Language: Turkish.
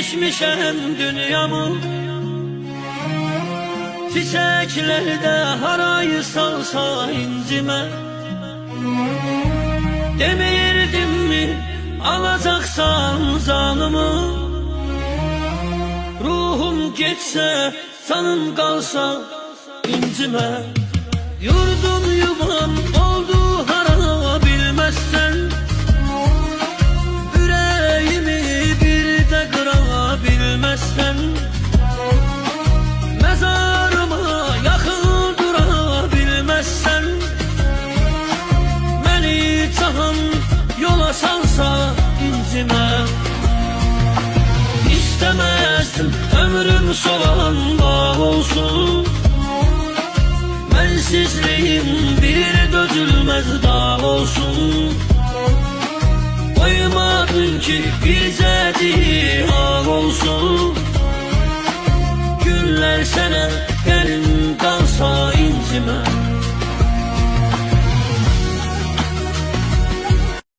Dikmişəm dünyamı çiçeklerde harayı salsa incime. Demirdim mi alacaksan canımı, ruhum geçse canım kalsa incime. Yurdum yuvam oldu hara bilmezsen, yüreğimi bir de kırabilmezsen, mezarıma yakın durabilmezsen, beni cahan yola salsa incime. İstemezdim ömrüm solan bağ olsun, bensizliğim bir dözülmez dağ olsun. Koymadın ki bize değil